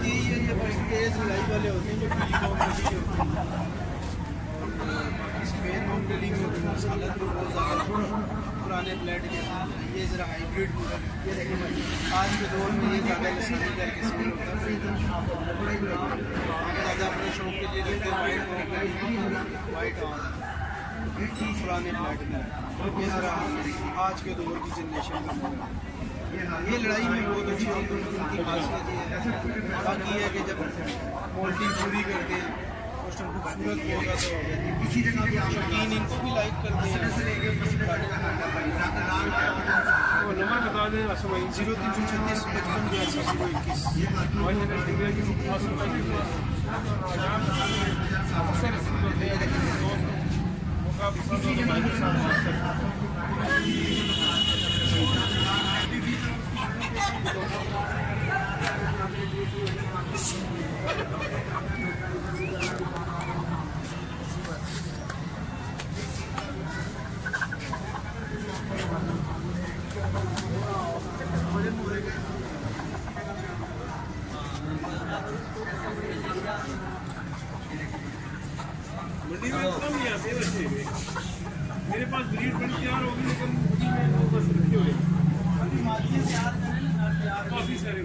यही है, ये बस तेज लड़ाई वाले होते हैं जो टेलीकॉम के लिए होते हैं। इसमें होम डिलीवरी में मसाला तो बहुत ज़्यादा पुराने ब्लेड के साथ ये ज़रा हाइब्रिड मॉडल। ये देखिए आज के दौर में ये ज़्यादा लसानी करके सेल होता है। ज़्यादा अपने शौक के लिए लेते हैं वाइट और पुराने ब्लेड में। ये ज़रा आज के दौर की जनरेशन का मॉडल। ये लड़ाई में बहुत अच्छी उनकी खासियत ये है। बाकी है कि जब मोल्टी पूरी करते हैं उस टाइम खूबसूरत होगा तो शौकीन इनको भी लाइक करते हैं। नंबर बता दें 0336 मेरे पास ब्रीड बड़ी तैयार होगी लेकिन बस काफ़ी सारे